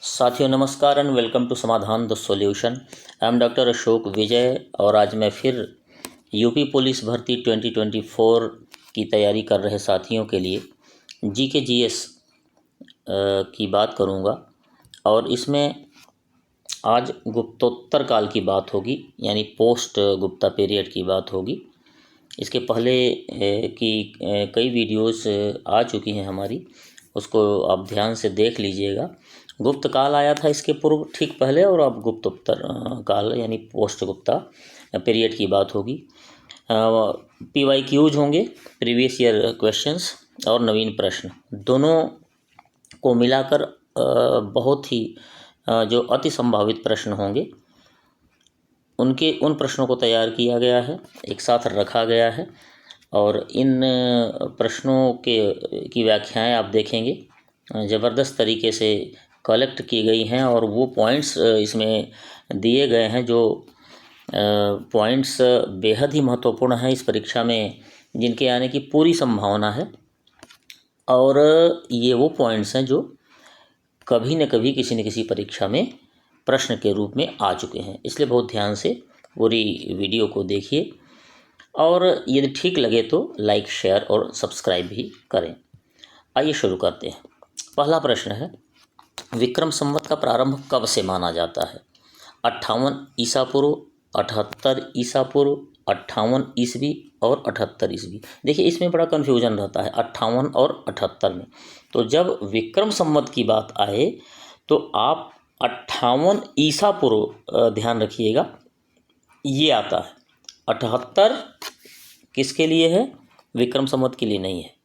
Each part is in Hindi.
साथियों नमस्कार and welcome to Samadhan the solution. I am doctor Ashok Vijay और आज मैं फिर यूपी पुलिस भर्ती 2024 की तैयारी कर रहे साथियों के लिए जीके जीएस की बात करूंगा और इसमें आज गुप्तोत्तर काल की बात होगी, यानी पोस्ट गुप्ता पीरियड की बात होगी। इसके पहले की कई वीडियोस आ चुकी हैं हमारी, उसको आप ध्यान से देख लीजिएगा। गुप्त काल आया था इसके पूर्व ठीक पहले, और अब गुप्तोत्तर काल यानी पोस्ट गुप्ता पीरियड की बात होगी। PYQs होंगे, प्रीवियस ईयर क्वेश्चंस, और नवीन प्रश्न दोनों को मिलाकर बहुत ही जो अति संभावित प्रश्न होंगे उन प्रश्नों को तैयार किया गया है, एक साथ रखा गया है। और इन प्रश्नों की व्याख्याएं आप देखेंगे, ज़बरदस्त तरीके से कलेक्ट की गई हैं और वो पॉइंट्स इसमें दिए गए हैं जो पॉइंट्स बेहद ही महत्वपूर्ण हैं इस परीक्षा में, जिनके आने की पूरी संभावना है। और ये वो पॉइंट्स हैं जो कभी न कभी किसी न किसी परीक्षा में प्रश्न के रूप में आ चुके हैं, इसलिए बहुत ध्यान से पूरी वीडियो को देखिए और यदि ठीक लगे तो लाइक, शेयर और सब्सक्राइब भी करें। आइए शुरू करते हैं। पहला प्रश्न है, विक्रम संवत का प्रारंभ कब से माना जाता है? 58 ईसा पूर्व, 78 ईसा पूर्व, 58 ईस्वी और 78 ईस्वी। देखिए इसमें बड़ा कन्फ्यूजन रहता है 58 और 78 में। तो जब विक्रम संवत की बात आए तो आप 58 ईसा पूर्व ध्यान रखिएगा, ये आता है। 78 किसके लिए है? विक्रम संवत के लिए नहीं है।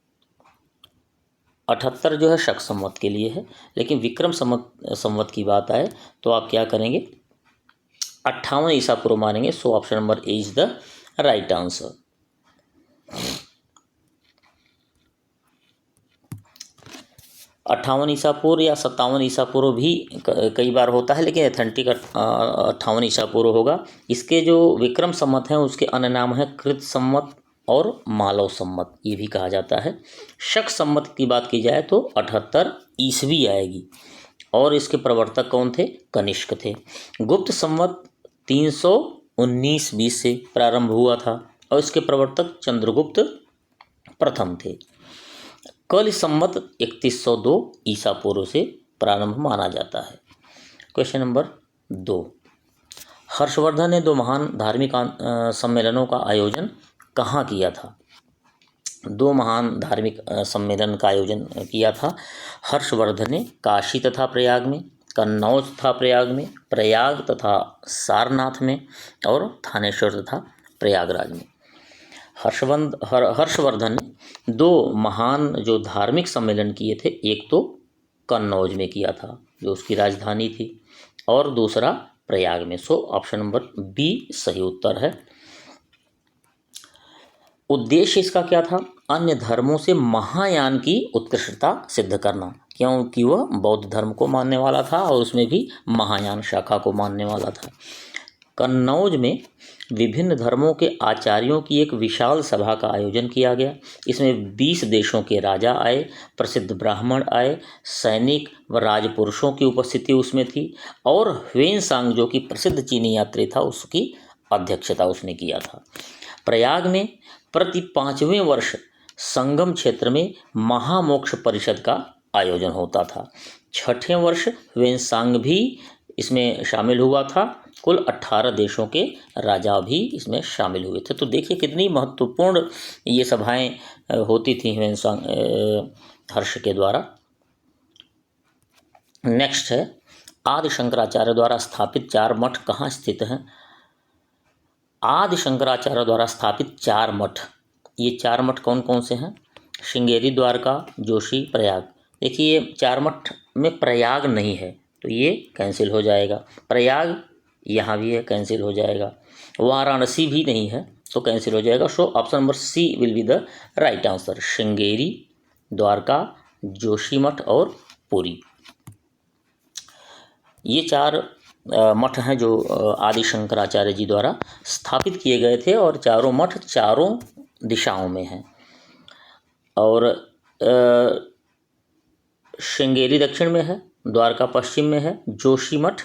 78 जो है शक संवत के लिए है, लेकिन विक्रम संवत की बात आए तो आप क्या करेंगे? 58 ईसा पूर्व मानेंगे। सो option number A is the right answer. अट्ठावन ईसा पूर्व या 57 ईसा पूर्व भी कई बार होता है, लेकिन एथेंटिक 58 ईसा पूर्व होगा। इसके जो विक्रम संवत हैं उसके अन्य नाम है कृत संवत और मालव संवत, ये भी कहा जाता है। शक संवत की बात की जाए तो 78 ईस्वी आएगी, और इसके प्रवर्तक कौन थे? कनिष्क थे। गुप्त संवत 319 से प्रारंभ हुआ था और इसके प्रवर्तक चंद्रगुप्त प्रथम थे। कल संवत 3102 ईसा पूर्व से प्रारंभ माना जाता है। क्वेश्चन नंबर 2, हर्षवर्धन ने 2 महान धार्मिक सम्मेलनों का आयोजन कहाँ किया था? 2 महान धार्मिक सम्मेलन का आयोजन किया था हर्षवर्धन ने काशी तथा प्रयाग में, कन्नौज तथा प्रयाग में, प्रयाग तथा सारनाथ में और थानेश्वर तथा प्रयागराज में। हर्षवर्धन ने 2 महान जो धार्मिक सम्मेलन किए थे, एक तो कन्नौज में किया था जो उसकी राजधानी थी, और दूसरा प्रयाग में। सो ऑप्शन नंबर बी सही उत्तर है। उद्देश्य इसका क्या था? अन्य धर्मों से महायान की उत्कृष्टता सिद्ध करना, क्योंकि वह बौद्ध धर्म को मानने वाला था और उसमें भी महायान शाखा को मानने वाला था। कन्नौज में विभिन्न धर्मों के आचार्यों की एक विशाल सभा का आयोजन किया गया। इसमें 20 देशों के राजा आए, प्रसिद्ध ब्राह्मण आए, सैनिक व राजपुरुषों की उपस्थिति उसमें थी, और ह्वेनसांग जो कि प्रसिद्ध चीनी यात्री था उसकी अध्यक्षता उसने किया था। प्रयाग में प्रति 5वें वर्ष संगम क्षेत्र में महामोक्ष परिषद का आयोजन होता था। 6ठे वर्ष ह्वेनसांग भी इसमें शामिल हुआ था। कुल 18 देशों के राजा भी इसमें शामिल हुए थे। तो देखिए कितनी महत्वपूर्ण ये सभाएं होती थी ह्वेनसांग हर्ष के द्वारा। नेक्स्ट है, आदि शंकराचार्य द्वारा स्थापित 4 मठ कहाँ स्थित हैं? आदि शंकराचार्य द्वारा स्थापित 4 मठ, ये 4 मठ कौन कौन से हैं? श्रृंगेरी, द्वारका, जोशी, प्रयाग। देखिए ये 4 मठ में प्रयाग नहीं है तो ये कैंसिल हो जाएगा। प्रयाग यहाँ भी है, कैंसिल हो जाएगा। वाराणसी भी नहीं है तो कैंसिल हो जाएगा। So option number C will be the right answer. Sringeri, Dwarka, Joshimath और पुरी, ये 4 मठ हैं जो आदि शंकराचार्य जी द्वारा स्थापित किए गए थे, और चारों मठ चारों दिशाओं में हैं। और श्रृंगेरी दक्षिण में है, द्वारका पश्चिम में है। जोशीमठ,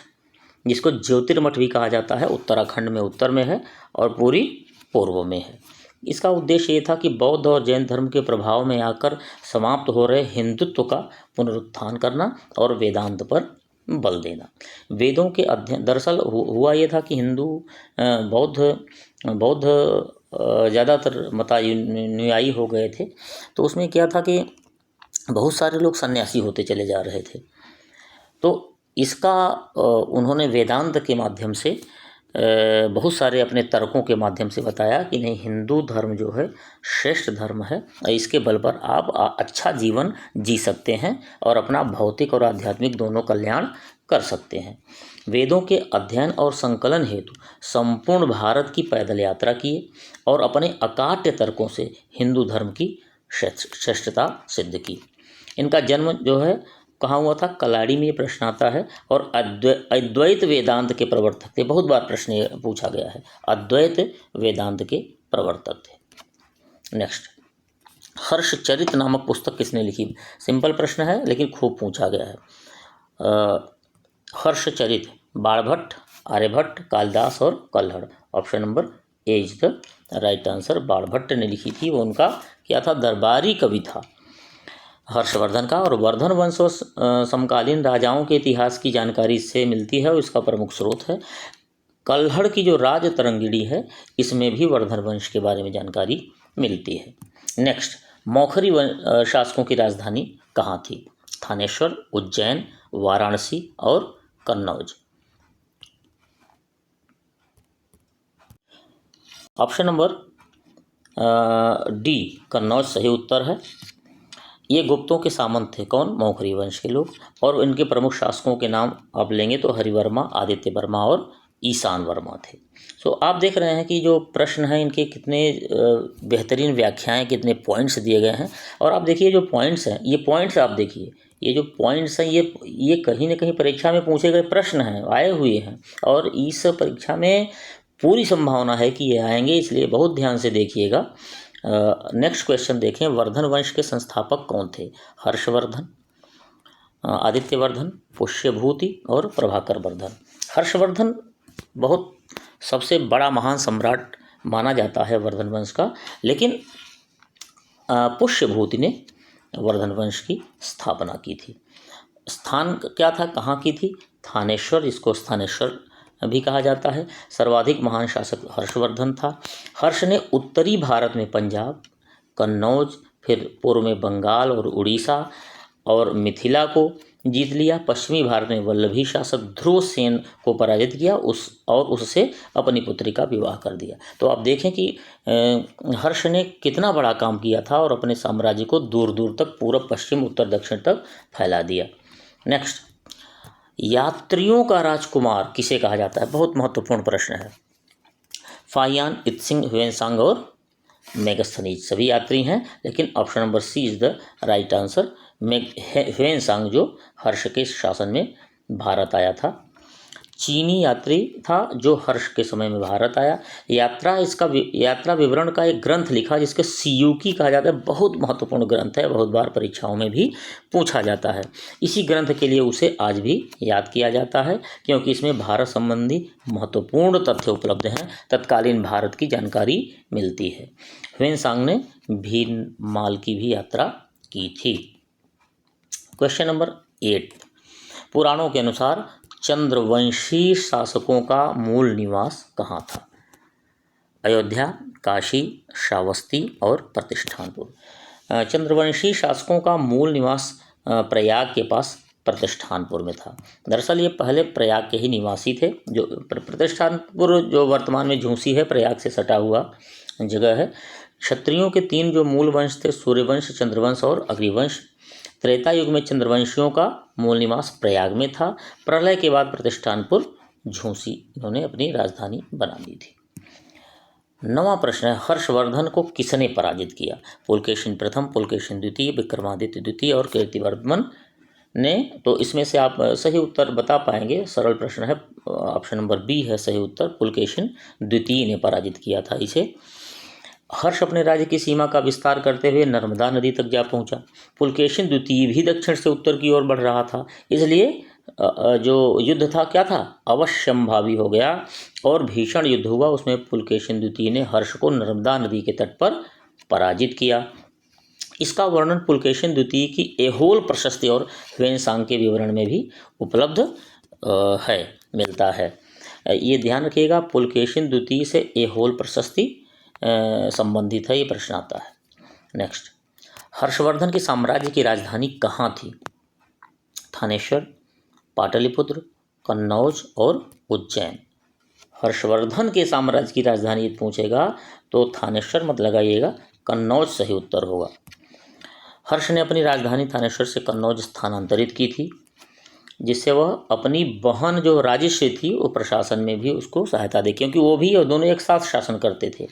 जिसको ज्योतिर्मठ भी कहा जाता है, उत्तराखंड में उत्तर में है और पुरी पूर्व में है। इसका उद्देश्य ये था कि बौद्ध और जैन धर्म के प्रभाव में आकर समाप्त हो रहे हिंदुत्व का पुनरुत्थान करना और वेदांत पर बल देना। वेदों के अध्ययन, दरअसल हुआ ये था कि हिंदू बौद्ध ज़्यादातर मतानुयायी हो गए थे। तो उसमें क्या था कि बहुत सारे लोग सन्यासी होते चले जा रहे थे। तो इसका उन्होंने वेदांत के माध्यम से बहुत सारे अपने तर्कों के माध्यम से बताया कि नहीं, हिंदू धर्म जो है श्रेष्ठ धर्म है, इसके बल पर आप अच्छा जीवन जी सकते हैं और अपना भौतिक और आध्यात्मिक दोनों कल्याण कर सकते हैं। वेदों के अध्ययन और संकलन हेतु संपूर्ण भारत की पैदल यात्रा किए और अपने अकाट्य तर्कों से हिंदू धर्म की श्रेष्ठता सिद्ध की। इनका जन्म जो है कहाँ हुआ था? कलाड़ी में ये प्रश्न आता है। और अद्वैत वेदांत के प्रवर्तक थे। बहुत बार प्रश्न पूछा गया है, अद्वैत वेदांत के प्रवर्तक थे। नेक्स्ट, हर्षचरित नामक पुस्तक किसने लिखी? सिंपल प्रश्न है लेकिन खूब पूछा गया है। हर्षचरित बाणभट्ट, आर्यभट्ट, कालिदास और Kalhana. Option number A is the right answer. Banabhatta ने लिखी थी। वो उनका क्या था? दरबारी कवि था हर्षवर्धन का। और वर्धन वंश और समकालीन राजाओं के इतिहास की जानकारी इससे मिलती है और इसका प्रमुख स्रोत है। कल्हड़ की जो राज तरंगिणी है, इसमें भी वर्धन वंश के बारे में जानकारी मिलती है। नेक्स्ट, मौखरी शासकों की राजधानी कहाँ थी? थानेश्वर, उज्जैन, वाराणसी और Kannauj. Option number D Kannauj सही उत्तर है। ये गुप्तों के सामंत थे। कौन? मौखरी वंश के लोग। और इनके प्रमुख शासकों के नाम आप लेंगे तो हरिवर्मा, आदित्य वर्मा और ईशान वर्मा थे। सो आप देख रहे हैं कि जो प्रश्न हैं इनके कितने बेहतरीन व्याख्याएं, कितने पॉइंट्स दिए गए हैं। और आप देखिए जो पॉइंट्स हैं, ये पॉइंट्स आप देखिए, ये जो पॉइंट्स हैं ये कहीं ना कहीं परीक्षा में पूछे गए प्रश्न हैं, आए हुए हैं। और इस परीक्षा में पूरी संभावना है कि ये आएंगे, इसलिए बहुत ध्यान से देखिएगा। नेक्स्ट क्वेश्चन देखें। वर्धन वंश के संस्थापक कौन थे? हर्षवर्धन, आदित्यवर्धन, पुष्यभूति और प्रभाकर वर्धन। हर्षवर्धन बहुत सबसे बड़ा महान सम्राट माना जाता है वर्धन वंश का, लेकिन पुष्यभूति ने वर्धन वंश की स्थापना की थी। स्थान क्या था? कहाँ की थी? थानेश्वर, जिसको स्थानेश्वर भी कहा जाता है। सर्वाधिक महान शासक हर्षवर्धन था। हर्ष ने उत्तरी भारत में पंजाब, कन्नौज, फिर पूर्व में बंगाल और उड़ीसा और मिथिला को जीत लिया। पश्चिमी भारत में वल्लभी शासक ध्रुव सेन को पराजित किया और उससे अपनी पुत्री का विवाह कर दिया। तो आप देखें कि हर्ष ने कितना बड़ा काम किया था और अपने साम्राज्य को दूर दूर तक, पूर्व, पश्चिम, उत्तर, दक्षिण तक फैला दिया। नेक्स्ट, यात्रियों का राजकुमार किसे कहा जाता है? बहुत महत्वपूर्ण प्रश्न है। फाहियान, इत्सिंग, ह्वेनसांग और मेगस्थनीज सभी यात्री हैं, लेकिन option number C is the right answer. Hiuen Tsang जो हर्ष के शासन में भारत आया था। चीनी यात्री था जो हर्ष के समय में भारत आया। यात्रा विवरण का एक ग्रंथ लिखा जिसके सीयूकी कहा जाता है। बहुत महत्वपूर्ण ग्रंथ है, बहुत बार परीक्षाओं में भी पूछा जाता है। इसी ग्रंथ के लिए उसे आज भी याद किया जाता है, क्योंकि इसमें भारत संबंधी महत्वपूर्ण तथ्य उपलब्ध हैं, तत्कालीन भारत की जानकारी मिलती है। ह्वेनसांग ने भीनमाल की भी यात्रा की थी। क्वेश्चन नंबर 8, पुराणों के अनुसार चंद्रवंशी शासकों का मूल निवास कहाँ था? अयोध्या, काशी, श्रावस्ती और प्रतिष्ठानपुर। चंद्रवंशी शासकों का मूल निवास प्रयाग के पास प्रतिष्ठानपुर में था। दरअसल ये पहले प्रयाग के ही निवासी थे। जो प्रतिष्ठानपुर जो वर्तमान में झूंसी है, प्रयाग से सटा हुआ जगह है। क्षत्रियों के 3 जो मूल वंश थे, सूर्यवंश, चंद्रवंश और अग्निवंश। त्रेता युग में चंद्रवंशियों का मूल निवास प्रयाग में था। प्रलय के बाद प्रतिष्ठानपुर, झूंसी इन्होंने अपनी राजधानी बना ली थी। 9वां प्रश्न है, हर्षवर्धन को किसने पराजित किया? पुलकेशिन प्रथम, पुलकेशिन द्वितीय, विक्रमादित्य द्वितीय और कीर्तिवर्धन ने। तो इसमें से आप सही उत्तर बता पाएंगे, सरल प्रश्न है। ऑप्शन नंबर बी है सही उत्तर, पुलकेशिन द्वितीय ने पराजित किया था इसे। हर्ष अपने राज्य की सीमा का विस्तार करते हुए नर्मदा नदी तक जा पहुंचा। पुलकेशिन द्वितीय भी दक्षिण से उत्तर की ओर बढ़ रहा था, इसलिए जो युद्ध था क्या था, अवश्यंभावी हो गया और भीषण युद्ध हुआ। उसमें पुलकेशिन द्वितीय ने हर्ष को नर्मदा नदी के तट पर पराजित किया। इसका वर्णन पुलकेशिन द्वितीय की एहोल प्रशस्ति और ह्वेनसांग के विवरण में भी उपलब्ध है, मिलता है। ये ध्यान रखिएगा, पुलकेशिन द्वितीय से एहोल प्रशस्ति संबंधित है, ये प्रश्न आता है। नेक्स्ट, हर्षवर्धन के साम्राज्य की राजधानी कहाँ थी? थानेश्वर, पाटलिपुत्र, कन्नौज और उज्जैन। हर्षवर्धन के साम्राज्य की राजधानी यदि पूछेगा तो थानेश्वर मत लगाइएगा, कन्नौज सही उत्तर होगा। हर्ष ने अपनी राजधानी थानेश्वर से कन्नौज स्थानांतरित की थी, जिससे वह अपनी बहन जो राजश्री थी वो प्रशासन में भी उसको सहायता दे, क्योंकि वो भी और दोनों एक साथ शासन करते थे।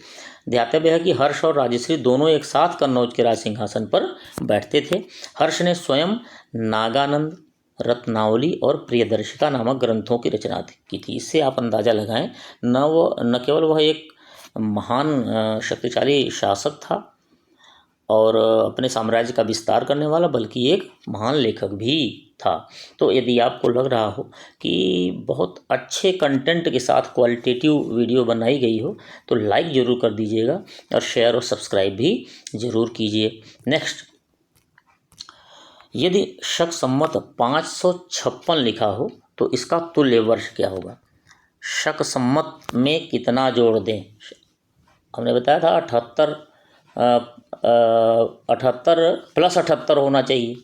ध्यातव्य है कि हर्ष और राजश्री दोनों एक साथ कन्नौज के राज सिंहासन पर बैठते थे। हर्ष ने स्वयं नागानंद, रत्नावली और प्रियदर्शिका नामक ग्रंथों की रचना की थी। इससे आप अंदाज़ा लगाएं, न केवल वह एक महान शक्तिशाली शासक था और अपने साम्राज्य का विस्तार करने वाला, बल्कि एक महान लेखक भी था। तो यदि आपको लग रहा हो कि बहुत अच्छे कंटेंट के साथ क्वालिटेटिव वीडियो बनाई गई हो तो लाइक ज़रूर कर दीजिएगा और शेयर और सब्सक्राइब भी ज़रूर कीजिए। नेक्स्ट, यदि शक सम्मत 556 लिखा हो तो इसका तुल्य वर्ष क्या होगा? शक सम्मत में कितना जोड़ दें? हमने बताया था 78 प्लस 78 होना चाहिए,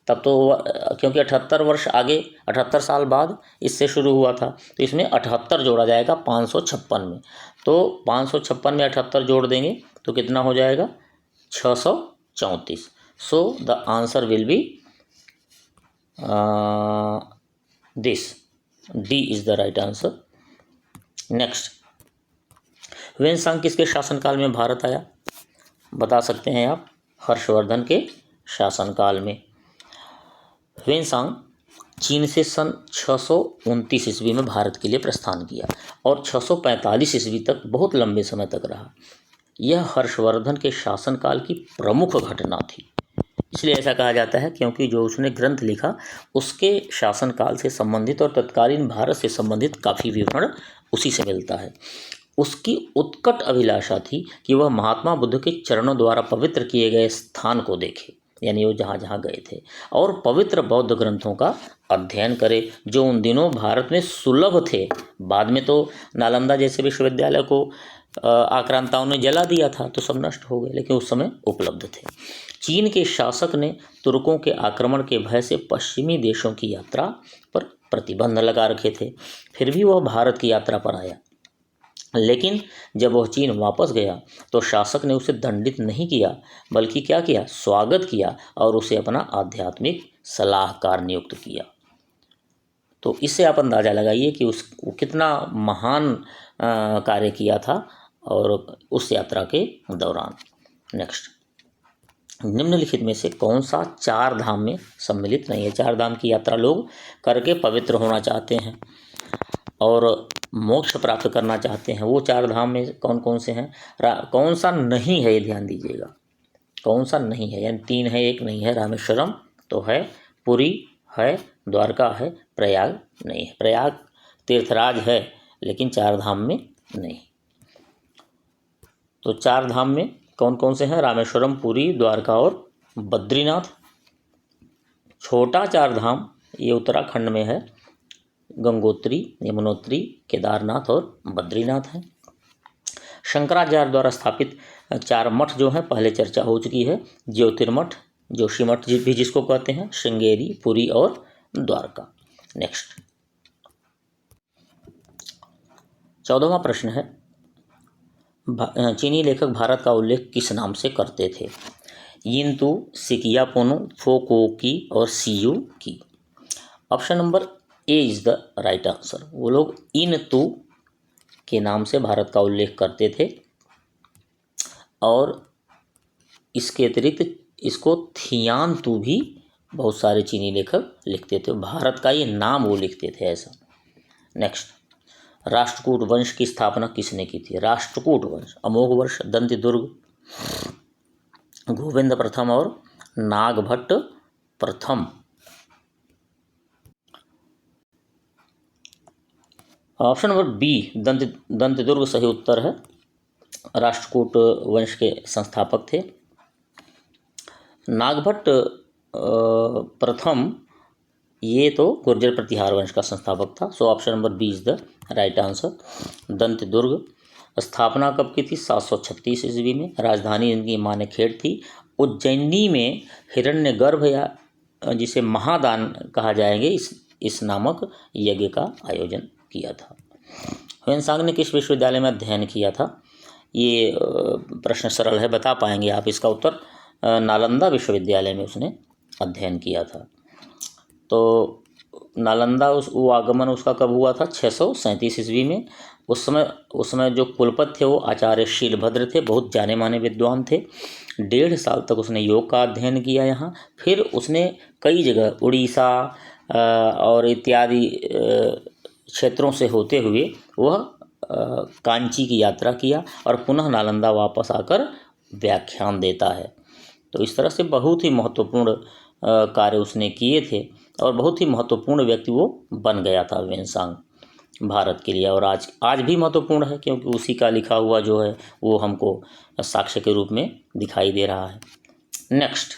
तब तो क्योंकि 78 वर्ष आगे 78 साल बाद इससे शुरू हुआ था, तो इसमें 78 जोड़ा जाएगा 556 में। तो 556 में 78 जोड़ देंगे तो कितना हो जाएगा? 634। So the answer will be this, D is the right answer. Next, Hiuen Tsang किसके शासनकाल में भारत आया? बता सकते हैं आप, हर्षवर्धन के शासनकाल में। ह्वेनसांग चीन से सन 629 ईस्वी में भारत के लिए प्रस्थान किया और 645 ईस्वी तक बहुत लंबे समय तक रहा। यह हर्षवर्धन के शासनकाल की प्रमुख घटना थी। इसलिए ऐसा कहा जाता है क्योंकि जो उसने ग्रंथ लिखा उसके शासनकाल से संबंधित और तत्कालीन भारत से संबंधित काफ़ी विवरण उसी से मिलता है। उसकी उत्कट अभिलाषा थी कि वह महात्मा बुद्ध के चरणों द्वारा पवित्र किए गए स्थान को देखे, यानी वो जहाँ जहाँ गए थे, और पवित्र बौद्ध ग्रंथों का अध्ययन करे जो उन दिनों भारत में सुलभ थे। बाद में तो नालंदा जैसे विश्वविद्यालय को आक्रांताओं ने जला दिया था तो सब नष्ट हो गए, लेकिन उस समय उपलब्ध थे। चीन के शासक ने तुर्कों के आक्रमण के भय से पश्चिमी देशों की यात्रा पर प्रतिबंध लगा रखे थे, फिर भी वह भारत की यात्रा पर आया। लेकिन जब वह चीन वापस गया तो शासक ने उसे दंडित नहीं किया, बल्कि क्या किया? स्वागत किया और उसे अपना आध्यात्मिक सलाहकार नियुक्त किया। तो इससे आप अंदाज़ा लगाइए कि वो कितना महान कार्य किया था और उस यात्रा के दौरान। नेक्स्ट, निम्नलिखित में से कौन सा 4 धाम में सम्मिलित नहीं है? 4 धाम की यात्रा लोग करके पवित्र होना चाहते हैं और मोक्ष प्राप्त करना चाहते हैं। वो 4 धाम में कौन कौन से हैं? कौन सा नहीं है ये ध्यान दीजिएगा, कौन सा नहीं है, यानी 3 है, एक नहीं है। रामेश्वरम तो है, पुरी है, द्वारका है, प्रयाग नहीं है। प्रयाग तीर्थराज है लेकिन 4 धाम में नहीं। तो 4 धाम में कौन कौन से हैं? रामेश्वरम, पुरी, द्वारका और बद्रीनाथ। छोटा 4 धाम ये उत्तराखंड में है, गंगोत्री, यमुनोत्री, केदारनाथ और बद्रीनाथ है। शंकराचार्य द्वारा स्थापित 4 मठ जो हैं पहले चर्चा हो चुकी है, ज्योतिर्मठ, जोशीमठ भी जिसको कहते हैं, श्रृंगेरी, पुरी और द्वारका। नेक्स्ट, 14वां प्रश्न है, चीनी लेखक भारत का उल्लेख किस नाम से करते थे? यिंतु, सिकियापोनो, फोकोकी और सीयू की। Option number A is the right answer. वो लोग इन तू के नाम से भारत का उल्लेख करते थे और इसके अतिरिक्त इसको थियान तू भी बहुत सारे चीनी लेखक लिखते थे। भारत का ये नाम वो लिखते थे ऐसा। नेक्स्ट, राष्ट्रकूट वंश की स्थापना किसने की थी? राष्ट्रकूट वंश, अमोघ वर्ष, दंत दुर्ग, गोविंद प्रथम और नागभट्ट प्रथम। ऑप्शन नंबर बी दंतदुर्ग सही उत्तर है। राष्ट्रकूट वंश के संस्थापक थे। नागभट्ट प्रथम ये तो गुर्जर प्रतिहार वंश का संस्थापक था। So option number B is the right answer. Dantidurga स्थापना कब की थी? 736 ईस्वी में। राजधानी इनकी मानेखेड़ थी। उज्जैनी में हिरण्यगर्भ या जिसे महादान कहा जाएंगे इस नामक यज्ञ का आयोजन किया था। ह्वेनसांग ने किस विश्वविद्यालय में अध्ययन किया था? ये प्रश्न सरल है, बता पाएंगे आप इसका उत्तर। नालंदा विश्वविद्यालय में उसने अध्ययन किया था। तो नालंदा वो आगमन उसका कब हुआ था? 637 ईस्वी में। उस समय जो कुलपति थे वो आचार्य शीलभद्र थे, बहुत जाने माने विद्वान थे। 1.5 साल तक उसने योग का अध्ययन किया यहाँ। फिर उसने कई जगह उड़ीसा और इत्यादि क्षेत्रों से होते हुए वह कांची की यात्रा किया और पुनः नालंदा वापस आकर व्याख्यान देता है। तो इस तरह से बहुत ही महत्वपूर्ण कार्य उसने किए थे और बहुत ही महत्वपूर्ण व्यक्ति वो बन गया था ह्वेनसांग भारत के लिए। और आज भी महत्वपूर्ण है क्योंकि उसी का लिखा हुआ जो है वो हमको साक्ष्य के रूप में दिखाई दे रहा है। नेक्स्ट,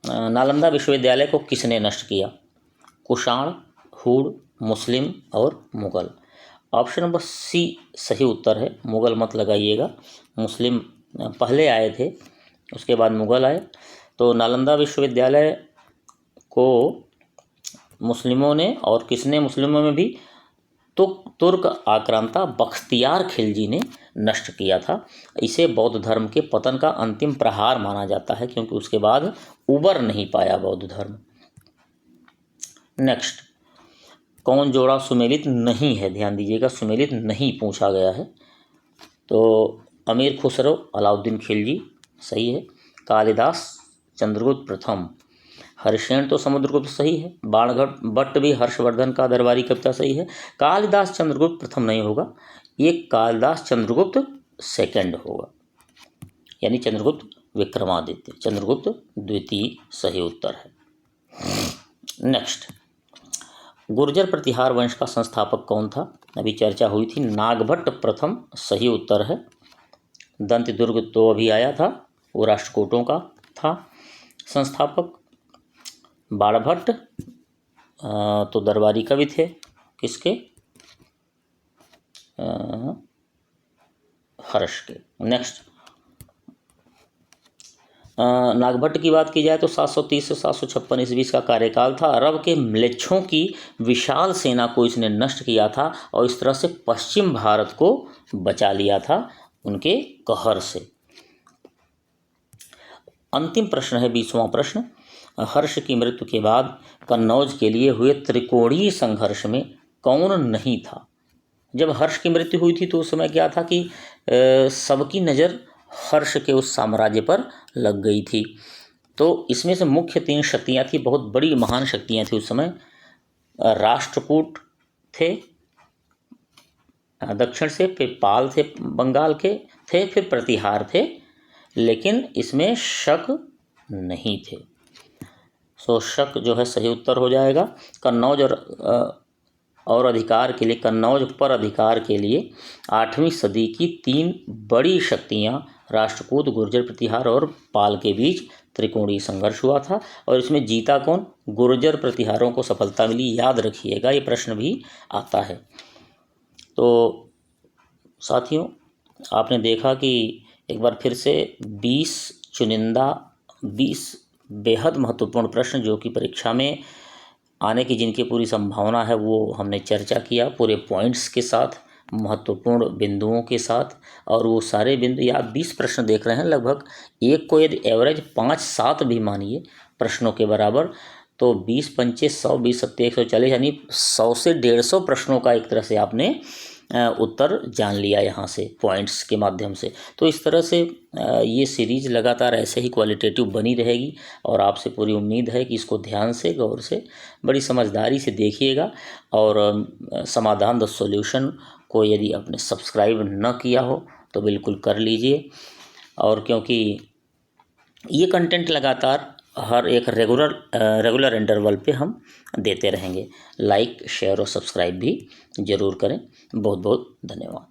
नालंदा विश्वविद्यालय को किसने नष्ट किया? कुषाण, हूण, मुस्लिम और मुगल। ऑप्शन नंबर सी सही उत्तर है। मुगल मत लगाइएगा, मुस्लिम पहले आए थे, उसके बाद मुगल आए। तो नालंदा विश्वविद्यालय को मुस्लिमों ने, और किसने मुस्लिमों में भी, तो तुर्क आक्रांता बख्तियार खिलजी ने नष्ट किया था। इसे बौद्ध धर्म के पतन का अंतिम प्रहार माना जाता है क्योंकि उसके बाद उबर नहीं पाया बौद्ध धर्म। नेक्स्ट, कौन जोड़ा सुमेलित नहीं है? ध्यान दीजिएगा, सुमेलित नहीं पूछा गया है। तो अमीर खुसरो अलाउद्दीन खिलजी सही है। कालिदास चंद्रगुप्त प्रथम। हर्षेण तो समुद्रगुप्त सही है। बाणभट्ट भट्ट भी हर्षवर्धन का दरबारी कविता सही है। कालिदास चंद्रगुप्त प्रथम नहीं होगा, ये कालिदास चंद्रगुप्त सेकंड होगा, यानी चंद्रगुप्त विक्रमादित्य, चंद्रगुप्त द्वितीय सही उत्तर है। नेक्स्ट, गुर्जर प्रतिहार वंश का संस्थापक कौन था? अभी चर्चा हुई थी, नागभट्ट प्रथम सही उत्तर है। दंतदुर्ग तो अभी आया था, वो राष्ट्रकूटों का था संस्थापक। बाणभट्ट तो दरबारी कवि थे, किसके? हर्ष के। नेक्स्ट, नागभट्ट की बात की जाए तो 730 से 756 ईस्वी का कार्यकाल था। अरब के म्लेच्छों की विशाल सेना को इसने नष्ट किया था और इस तरह से पश्चिम भारत को बचा लिया था उनके कहर से। अंतिम प्रश्न है 20वां प्रश्न। हर्ष की मृत्यु के बाद कन्नौज के लिए हुए त्रिकोणीय संघर्ष में कौन नहीं था? जब हर्ष की मृत्यु हुई थी तो उस समय क्या था कि सबकी नज़र हर्ष के उस साम्राज्य पर लग गई थी। तो इसमें से मुख्य 3 शक्तियाँ थी, बहुत बड़ी महान शक्तियाँ थी उस समय। राष्ट्रकूट थे दक्षिण से, फिर पाल थे बंगाल के थे, फिर प्रतिहार थे, लेकिन इसमें शक नहीं थे। सो शक जो है सही उत्तर हो जाएगा। कन्नौज और अधिकार के लिए, कन्नौज पर अधिकार के लिए 8वीं सदी की 3 बड़ी शक्तियां राष्ट्रकूट, गुर्जर प्रतिहार और पाल के बीच त्रिकोणीय संघर्ष हुआ था। और इसमें जीता कौन? गुर्जर प्रतिहारों को सफलता मिली, याद रखिएगा, ये प्रश्न भी आता है। तो साथियों, आपने देखा कि एक बार फिर से 20 बेहद महत्वपूर्ण प्रश्न जो कि परीक्षा में आने की जिनकी पूरी संभावना है वो हमने चर्चा किया, पूरे पॉइंट्स के साथ, महत्वपूर्ण बिंदुओं के साथ। और वो सारे बिंदु, या 20 प्रश्न देख रहे हैं, लगभग एक को यदि एवरेज 5-7 भी मानिए प्रश्नों के बराबर, तो 20 पंचे 100, 20 सत्ते 140, यानी 100 से 150 प्रश्नों का एक तरह से आपने उत्तर जान लिया यहाँ से पॉइंट्स के माध्यम से। तो इस तरह से ये सीरीज लगातार ऐसे ही क्वालिटेटिव बनी रहेगी और आपसे पूरी उम्मीद है कि इसको ध्यान से, गौर से, बड़ी समझदारी से देखिएगा और समाधान द सॉल्यूशन को यदि आपने सब्सक्राइब न किया हो तो बिल्कुल कर लीजिए। और क्योंकि ये कंटेंट लगातार हर एक रेगुलर इंटरवल पे हम देते रहेंगे। लाइक, शेयर और सब्सक्राइब भी ज़रूर करें। बहुत बहुत धन्यवाद।